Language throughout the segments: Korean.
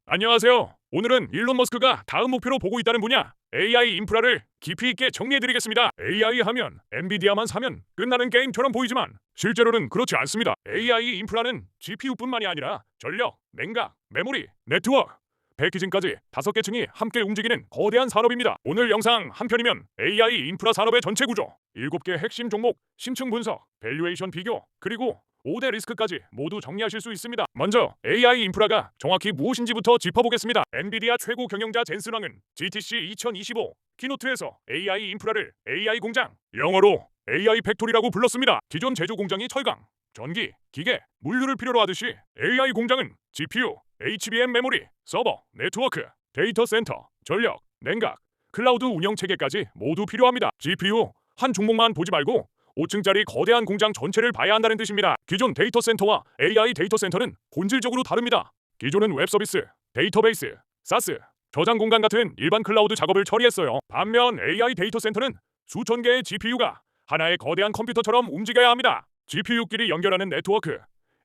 안녕하세요. 오늘은 일론 머스크가 다음 목표로 보고 있다는 분야 AI 인프라를 깊이 있게 정리해드리겠습니다. AI 하면 엔비디아만 사면 끝나는 게임처럼 보이지만 실제로는 그렇지 않습니다. AI 인프라는 GPU뿐만이 아니라 전력, 냉각, 메모리, 네트워크, 패키징까지 5개 층이 함께 움직이는 거대한 산업입니다. 오늘 영상 한 편이면 AI 인프라 산업의 전체 구조, 7개 핵심 종목, 심층 분석, 밸류에이션 비교, 그리고 5대 리스크까지 모두 정리하실 수 있습니다. 먼저 AI 인프라가 정확히 무엇인지부터 짚어보겠습니다. 엔비디아 최고 경영자 젠슨 왕은 GTC 2025 키노트에서 AI 인프라를 AI 공장, 영어로 AI 팩토리라고 불렀습니다. 기존 제조 공장이 철강, 전기, 기계, 물류를 필요로 하듯이 AI 공장은 GPU, HBM 메모리, 서버, 네트워크, 데이터 센터, 전력, 냉각, 클라우드 운영 체계까지 모두 필요합니다. GPU 한 종목만 보지 말고 5층짜리 거대한 공장 전체를 봐야 한다는 뜻입니다. 기존 데이터 센터와 AI 데이터 센터는 본질적으로 다릅니다. 기존은 웹 서비스, 데이터베이스, 사스, 저장 공간 같은 일반 클라우드 작업을 처리했어요. 반면 AI 데이터 센터는 수천 개의 GPU가 하나의 거대한 컴퓨터처럼 움직여야 합니다. GPU끼리 연결하는 네트워크,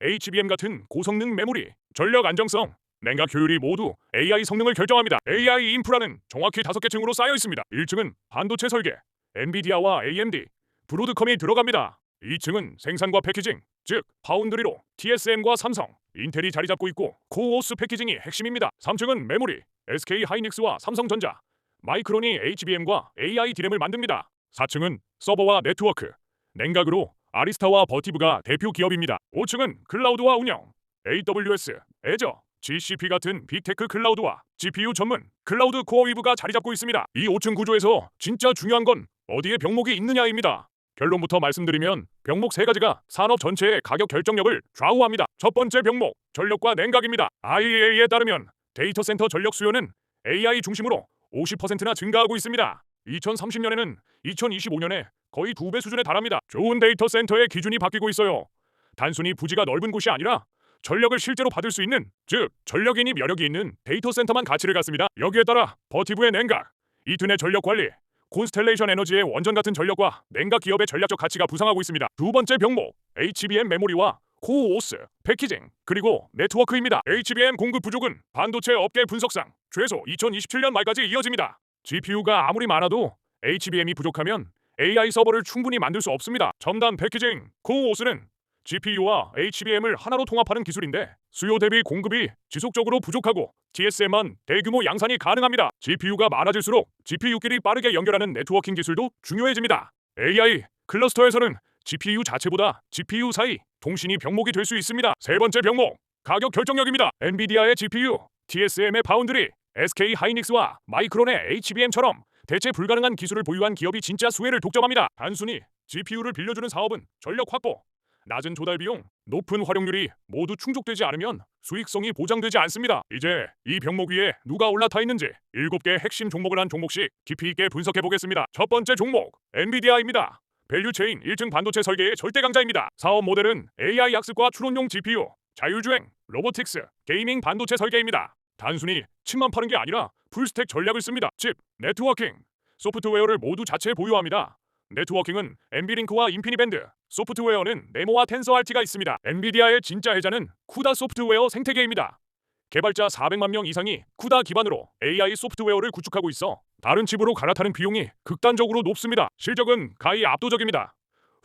HBM 같은 고성능 메모리, 전력 안정성, 냉각 효율이 모두 AI 성능을 결정합니다. AI 인프라는 정확히 5개 층으로 쌓여 있습니다. 1층은 반도체 설계, 엔비디아와 AMD, 브로드컴이 들어갑니다. 2층은 생산과 패키징, 즉 파운드리로 TSM과 삼성, 인텔이 자리 잡고 있고 코오스 패키징이 핵심입니다. 3층은 메모리, SK 하이닉스와 삼성전자, 마이크론이 HBM과 AI 디램을 만듭니다. 4층은 서버와 네트워크, 냉각으로 아리스타와 버티브가 대표 기업입니다. 5층은 클라우드와 운영, AWS, 애저, GCP 같은 빅테크 클라우드와 GPU 전문 클라우드 코어 위브가 자리 잡고 있습니다. 이 5층 구조에서 진짜 중요한 건 어디에 병목이 있느냐입니다. 결론부터 말씀드리면 병목 3가지가 산업 전체의 가격 결정력을 좌우합니다. 첫 번째 병목, 전력과 냉각입니다. IEA에 따르면 데이터 센터 전력 수요는 AI 중심으로 50%나 증가하고 있습니다. 2030년에는 2025년에 거의 2배 수준에 달합니다. 좋은 데이터 센터의 기준이 바뀌고 있어요. 단순히 부지가 넓은 곳이 아니라 전력을 실제로 받을 수 있는, 즉 전력인이 여력이 있는 데이터 센터만 가치를 갖습니다. 여기에 따라 버티브의 냉각, 이튼의 전력 관리, 콘스텔레이션 에너지의 원전 같은 전력과 냉각 기업의 전략적 가치가 부상하고 있습니다. 두 번째 병목, HBM 메모리와 코오스, 패키징, 그리고 네트워크입니다. HBM 공급 부족은 반도체 업계 분석상 최소 2027년 말까지 이어집니다. GPU가 아무리 많아도 HBM이 부족하면 AI 서버를 충분히 만들 수 없습니다. 첨단 패키징, 코오스는 GPU와 HBM을 하나로 통합하는 기술인데 수요 대비 공급이 지속적으로 부족하고 TSM만 대규모 양산이 가능합니다. GPU가 많아질수록 GPU끼리 빠르게 연결하는 네트워킹 기술도 중요해집니다. AI 클러스터에서는 GPU 자체보다 GPU 사이 통신이 병목이 될 수 있습니다. 세 번째 병목, 가격 결정력입니다. 엔비디아의 GPU, TSM의 파운드리, SK 하이닉스와 마이크론의 HBM처럼 대체 불가능한 기술을 보유한 기업이 진짜 수혜를 독점합니다. 단순히 GPU를 빌려주는 사업은 전력 확보, 낮은 조달 비용, 높은 활용률이 모두 충족되지 않으면 수익성이 보장되지 않습니다. 이제 이 병목 위에 누가 올라타 있는지 7개 핵심 종목을 한 종목씩 깊이 있게 분석해 보겠습니다. 첫 번째 종목, 엔비디아입니다. 밸류체인 1층 반도체 설계의 절대 강자입니다. 사업 모델은 AI 학습과 추론용 GPU, 자율주행, 로보틱스, 게이밍 반도체 설계입니다. 단순히 칩만 파는 게 아니라 풀스택 전략을 씁니다. 칩, 네트워킹, 소프트웨어를 모두 자체 보유합니다. 네트워킹은 엔비링크와 인피니밴드, 소프트웨어는 네모와 텐서알티가 있습니다. 엔비디아의 진짜 해자는 쿠다 소프트웨어 생태계입니다. 개발자 400만 명 이상이 쿠다 기반으로 AI 소프트웨어를 구축하고 있어 다른 칩으로 갈아타는 비용이 극단적으로 높습니다. 실적은 가히 압도적입니다.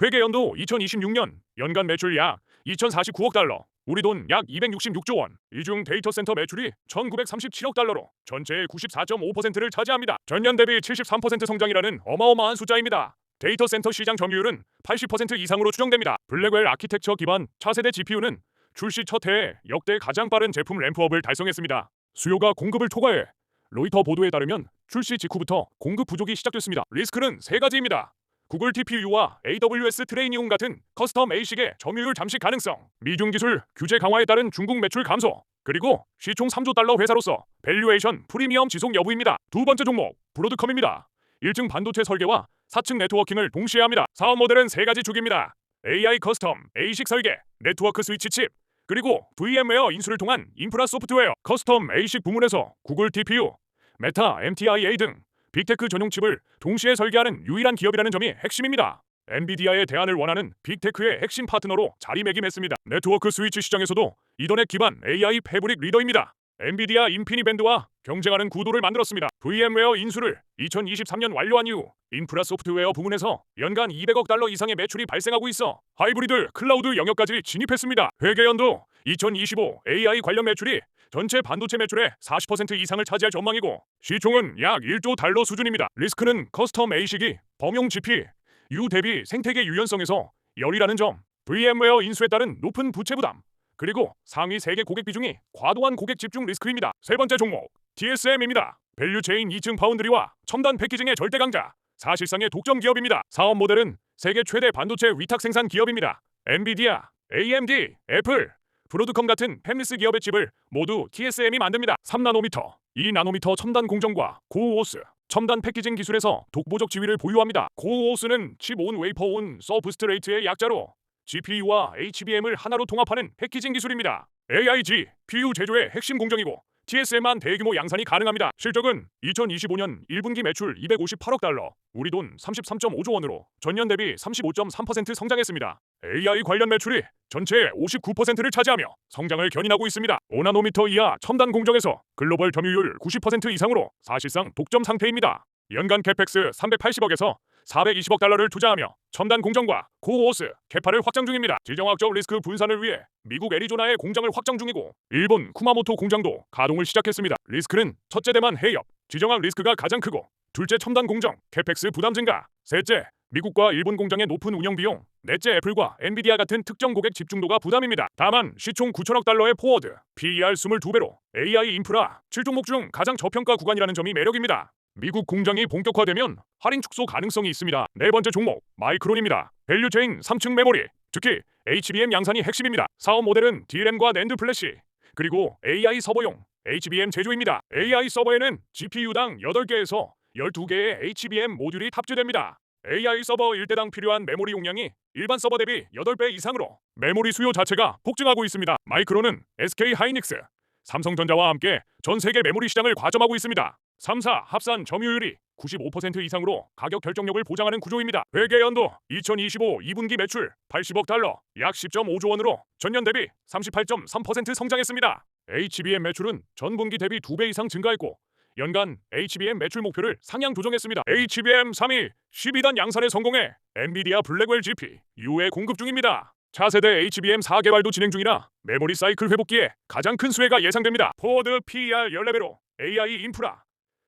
회계연도 2026년 연간 매출 약 2,049억 달러, 우리 돈 약 266조 원. 이 중 데이터 센터 매출이 1,937억 달러로 전체의 94.5%를 차지합니다. 전년 대비 73% 성장이라는 어마어마한 숫자입니다. 데이터 센터 시장 점유율은 80% 이상으로 추정됩니다. 블랙웰 아키텍처 기반 차세대 GPU는 출시 첫 해에 역대 가장 빠른 제품 램프업을 달성했습니다. 수요가 공급을 초과해 로이터 보도에 따르면 출시 직후부터 공급 부족이 시작됐습니다. 리스크는 3가지입니다. 구글 TPU와 AWS 트레이니움 같은 커스텀 ASIC의 점유율 잠식 가능성, 미중 기술 규제 강화에 따른 중국 매출 감소, 그리고 시총 3조 달러 회사로서 밸류에이션 프리미엄 지속 여부입니다. 두 번째 종목, 브로드컴입니다. 1층 반도체 설계와 4층 네트워킹을 동시에 합니다. 사업 모델은 3가지 축입니다. AI 커스텀, ASIC 설계, 네트워크 스위치 칩, 그리고 VM웨어 인수를 통한 인프라 소프트웨어. 커스텀 ASIC 부문에서 구글 TPU, 메타, MTIA 등 빅테크 전용 칩을 동시에 설계하는 유일한 기업이라는 점이 핵심입니다. 엔비디아의 대안을 원하는 빅테크의 핵심 파트너로 자리매김했습니다. 네트워크 스위치 시장에서도 이더넷 기반 AI 패브릭 리더입니다. 엔비디아 인피니밴드와 경쟁하는 구도를 만들었습니다. VM웨어 인수를 2023년 완료한 이후 인프라 소프트웨어 부문에서 연간 200억 달러 이상의 매출이 발생하고 있어 하이브리드 클라우드 영역까지 진입했습니다. 회계연도 2025 AI 관련 매출이 전체 반도체 매출의 40% 이상을 차지할 전망이고 시총은 약 1조 달러 수준입니다. 리스크는 커스텀 A식이 범용 GP U 대비 생태계 유연성에서 열이라는 점, VM웨어 인수에 따른 높은 부채 부담, 그리고 상위 세계 고객 비중이 과도한 고객 집중 리스크입니다. 세 번째 종목 TSM입니다. 밸류체인 2층 파운드리와 첨단 패키징의 절대 강자, 사실상의 독점 기업입니다. 사업 모델은 세계 최대 반도체 위탁 생산 기업입니다. 엔비디아, AMD, 애플, 브로드컴 같은 팹리스 기업의 칩을 모두 TSM이 만듭니다. 3나노미터, 2나노미터 첨단 공정과 고오스, 첨단 패키징 기술에서 독보적 지위를 보유합니다. 고오스는 칩 온 웨이퍼 온 서브스트레이트의 약자로 GPU와 HBM을 하나로 통합하는 패키징 기술입니다. AI GPU 제조의 핵심 공정이고 TSM만 대규모 양산이 가능합니다. 실적은 2025년 1분기 매출 258억 달러, 우리 돈 33.5조 원으로 전년 대비 35.3% 성장했습니다. AI 관련 매출이 전체의 59%를 차지하며 성장을 견인하고 있습니다. 5나노미터 이하 첨단 공정에서 글로벌 점유율 90% 이상으로 사실상 독점 상태입니다. 연간 캐펙스 380억에서 420억 달러를 투자하며 첨단 공정과 고오스, 캐파를 확장 중입니다. 지정학적 리스크 분산을 위해 미국 애리조나의 공장을 확장 중이고 일본 쿠마모토 공장도 가동을 시작했습니다. 리스크는 첫째 대만 해협, 지정학 리스크가 가장 크고 둘째 첨단 공정, 캐펙스 부담 증가, 셋째 미국과 일본 공장의 높은 운영 비용, 넷째 애플과 엔비디아 같은 특정 고객 집중도가 부담입니다. 다만 시총 9천억 달러의 포워드, PER 22배로 AI 인프라 7종목 중 가장 저평가 구간이라는 점이 매력입니다. 미국 공장이 본격화되면 할인 축소 가능성이 있습니다. 네 번째 종목 마이크론입니다. 밸류체인 3층 메모리, 특히 HBM 양산이 핵심입니다. 사업 모델은 DRAM과 낸드 플래시, 그리고 AI 서버용 HBM 제조입니다. AI 서버에는 GPU당 8개에서 12개의 HBM 모듈이 탑재됩니다. AI 서버 1대당 필요한 메모리 용량이 일반 서버 대비 8배 이상으로 메모리 수요 자체가 폭증하고 있습니다. 마이크론은 SK 하이닉스, 삼성전자와 함께 전 세계 메모리 시장을 과점하고 있습니다. 3사 합산 점유율이 95% 이상으로 가격 결정력을 보장하는 구조입니다. 회계연도 2025 2분기 매출 80억 달러, 약 10.5조 원으로 전년 대비 38.3% 성장했습니다. HBM 매출은 전분기 대비 2배 이상 증가했고 연간 HBM 매출 목표를 상향 조정했습니다. HBM 3위 12단 양산에 성공해 엔비디아 블랙웰 GP U에 공급 중입니다. 차세대 HBM 4 개발도 진행 중이라 메모리 사이클 회복기에 가장 큰 수혜가 예상됩니다. 포워드 PER 14배로 AI 인프라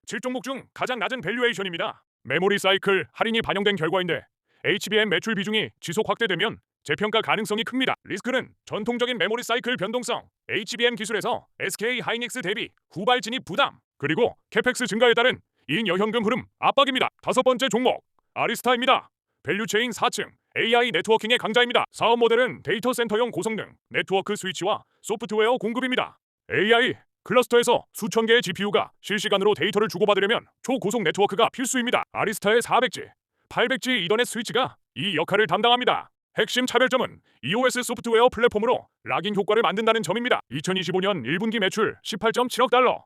7종목 중 가장 낮은 밸류에이션입니다. 메모리 사이클 할인이 반영된 결과인데 HBM 매출 비중이 지속 확대되면 재평가 가능성이 큽니다. 리스크는 전통적인 메모리 사이클 변동성, HBM 기술에서 SK 하이닉스 대비 후발 진입 부담, 그리고 캐펙스 증가에 따른 잉여현금 흐름 압박입니다. 다섯 번째 종목 아리스타입니다. 밸류체인 4층 AI 네트워킹의 강자입니다. 사업 모델은 데이터 센터용 고성능 네트워크 스위치와 소프트웨어 공급입니다. AI 클러스터에서 수천 개의 GPU가 실시간으로 데이터를 주고받으려면 초고속 네트워크가 필수입니다. 아리스타의 400G, 800G 이더넷 스위치가 이 역할을 담당합니다. 핵심 차별점은 EOS 소프트웨어 플랫폼으로 락인 효과를 만든다는 점입니다. 2025년 1분기 매출 18.7억 달러,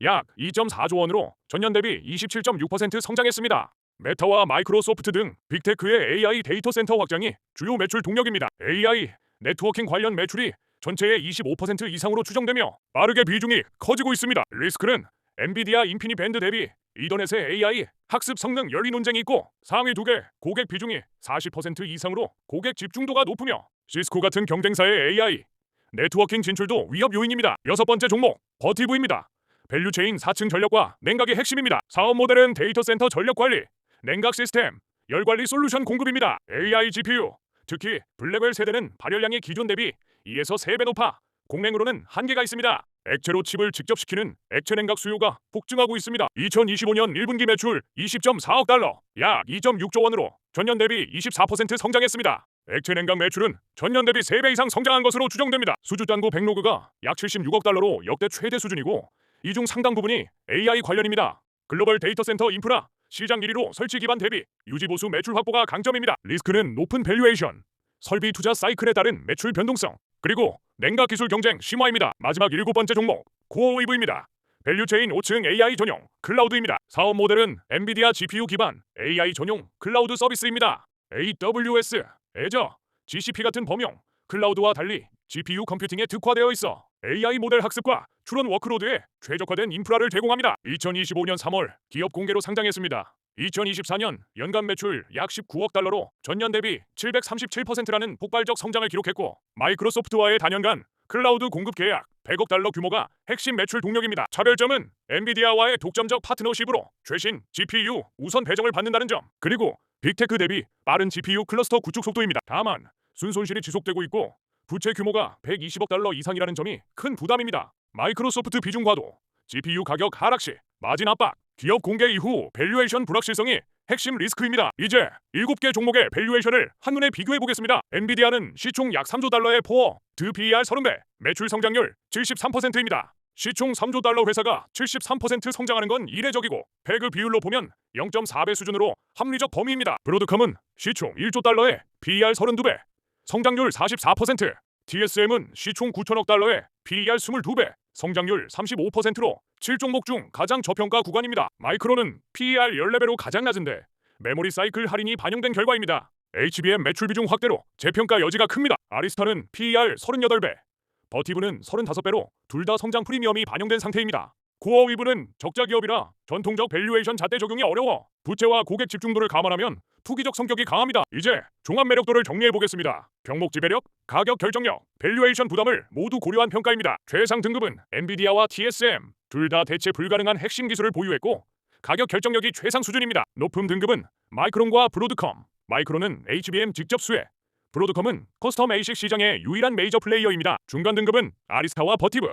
약 2.4조 원으로 전년 대비 27.6% 성장했습니다. 메타와 마이크로소프트 등 빅테크의 AI 데이터 센터 확장이 주요 매출 동력입니다. AI 네트워킹 관련 매출이 전체의 25% 이상으로 추정되며 빠르게 비중이 커지고 있습니다. 리스크는 엔비디아 인피니 밴드 대비 이더넷의 AI 학습 성능 열리 논쟁이 있고 상위 2개 고객 비중이 40% 이상으로 고객 집중도가 높으며 시스코 같은 경쟁사의 AI 네트워킹 진출도 위협 요인입니다. 여섯 번째 종목 버티브입니다. 밸류체인 4층 전력과 냉각이 핵심입니다. 사업 모델은 데이터 센터 전력 관리, 냉각 시스템, 열 관리 솔루션 공급입니다. AI GPU, 특히 블랙웰 세대는 발열량이 기존 대비 2에서 3배 높아 공랭으로는 한계가 있습니다. 액체로 칩을 직접 식히는 액체 냉각 수요가 폭증하고 있습니다. 2025년 1분기 매출 20.4억 달러, 약 2.6조 원으로 전년 대비 24% 성장했습니다. 액체 냉각 매출은 전년 대비 3배 이상 성장한 것으로 추정됩니다. 수주잔고 백로그가 약 76억 달러로 역대 최대 수준이고 이 중 상당 부분이 AI 관련입니다. 글로벌 데이터 센터 인프라 시장 1위로 설치 기반 대비 유지 보수 매출 확보가 강점입니다. 리스크는 높은 밸류에이션, 설비 투자 사이클에 따른 매출 변동성, 그리고 냉각 기술 경쟁 심화입니다. 마지막 7번째 종목 코어웨이브입니다. 밸류체인 5층 AI 전용 클라우드입니다. 사업 모델은 엔비디아 GPU 기반 AI 전용 클라우드 서비스입니다. AWS, 애저, GCP 같은 범용 클라우드와 달리 GPU 컴퓨팅에 특화되어 있어 AI 모델 학습과 추론 워크로드에 최적화된 인프라를 제공합니다. 2025년 3월 기업 공개로 상장했습니다. 2024년 연간 매출 약 19억 달러로 전년 대비 737%라는 폭발적 성장을 기록했고, 마이크로소프트와의 단연간 클라우드 공급 계약 100억 달러 규모가 핵심 매출 동력입니다. 차별점은 엔비디아와의 독점적 파트너십으로 최신 GPU 우선 배정을 받는다는 점, 그리고 빅테크 대비 빠른 GPU 클러스터 구축 속도입니다. 다만 순손실이 지속되고 있고 부채 규모가 120억 달러 이상이라는 점이 큰 부담입니다. 마이크로소프트 비중 과도, GPU 가격 하락 시 마진 압박, 기업 공개 이후 밸류에이션 불확실성이 핵심 리스크입니다. 이제 7개 종목의 밸류에이션을 한눈에 비교해 보겠습니다. 엔비디아는 시총 약 3조 달러의 포워드 PER 30배, 매출 성장률 73%입니다. 시총 3조 달러 회사가 73% 성장하는 건 이례적이고, 배그 비율로 보면 0.4배 수준으로 합리적 범위입니다. 브로드컴은 시총 1조 달러에 PER 32배, 성장률 44%, TSM은 시총 9천억 달러에 PER 22배, 성장률 35%로 7종목 중 가장 저평가 구간입니다. 마이크론은 PER 14배로 가장 낮은데 메모리 사이클 할인이 반영된 결과입니다. HBM 매출 비중 확대로 재평가 여지가 큽니다. 아리스타는 PER 38배, 버티브는 35배로 둘 다 성장 프리미엄이 반영된 상태입니다. 코어 위브는 적자 기업이라 전통적 밸류에이션 잣대 적용이 어려워 부채와 고객 집중도를 감안하면 투기적 성격이 강합니다. 이제 종합 매력도를 정리해 보겠습니다. 병목 지배력, 가격 결정력, 밸류에이션 부담을 모두 고려한 평가입니다. 최상 등급은 엔비디아와 TSM, 둘 다 대체 불가능한 핵심 기술을 보유했고 가격 결정력이 최상 수준입니다. 높은 등급은 마이크론과 브로드컴, 마이크론은 HBM 직접 수혜, 브로드컴은 커스텀 ASIC 시장의 유일한 메이저 플레이어입니다. 중간 등급은 아리스타와 버티브,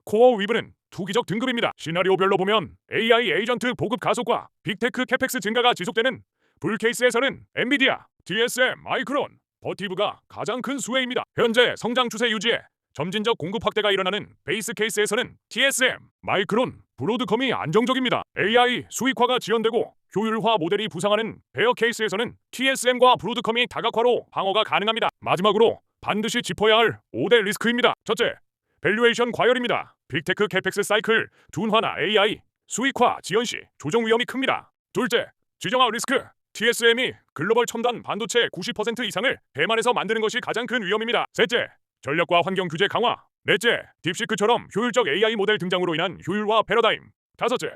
코어 위브는 투기적 등급입니다. 시나리오별로 보면 AI 에이전트 보급 가속과 빅테크 캐펙스 증가가 지속되는 불 케이스에서는 엔비디아, TSM, 마이크론, 버티브가 가장 큰 수혜입니다. 현재 성장 추세 유지에 점진적 공급 확대가 일어나는 베이스 케이스에서는 TSM, 마이크론, 브로드컴이 안정적입니다. AI 수익화가 지연되고 효율화 모델이 부상하는 베어 케이스에서는 TSM과 브로드컴이 다각화로 방어가 가능합니다. 마지막으로 반드시 짚어야 할 5대 리스크입니다. 첫째, 밸류에이션 과열입니다. 빅테크 캐펙스 사이클 둔화나 AI 수익화 지연 시 조정 위험이 큽니다. 둘째, 지정학 리스크. TSM이 글로벌 첨단 반도체 90% 이상을 대만에서 만드는 것이 가장 큰 위험입니다. 셋째, 전력과 환경 규제 강화. 넷째, 딥시크처럼 효율적 AI 모델 등장으로 인한 효율화 패러다임. 다섯째,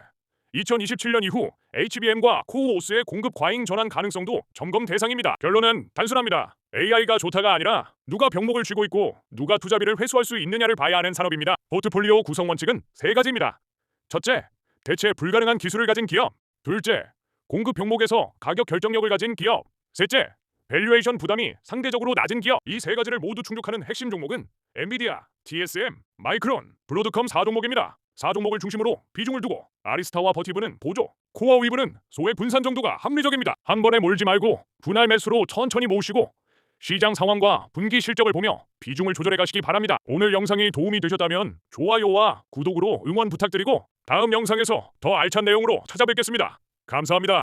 2027년 이후 HBM과 코어오스의 공급 과잉 전환 가능성도 점검 대상입니다. 결론은 단순합니다. AI가 좋다가 아니라 누가 병목을 쥐고 있고 누가 투자비를 회수할 수 있느냐를 봐야 하는 산업입니다. 포트폴리오 구성 원칙은 세 가지입니다. 첫째, 대체 불가능한 기술을 가진 기업. 둘째, 공급 병목에서 가격 결정력을 가진 기업. 셋째, 밸류에이션 부담이 상대적으로 낮은 기업. 이 세 가지를 모두 충족하는 핵심 종목은 엔비디아, TSM, 마이크론, 브로드컴 4종목입니다. 4종목을 중심으로 비중을 두고 아리스타와 버티브는 보조, 코어 위브는 소액 분산 정도가 합리적입니다. 한 번에 몰지 말고 분할 매수로 천천히 모으시고 시장 상황과 분기 실적을 보며 비중을 조절해 가시기 바랍니다. 오늘 영상이 도움이 되셨다면 좋아요와 구독으로 응원 부탁드리고 다음 영상에서 더 알찬 내용으로 찾아뵙겠습니다. 감사합니다.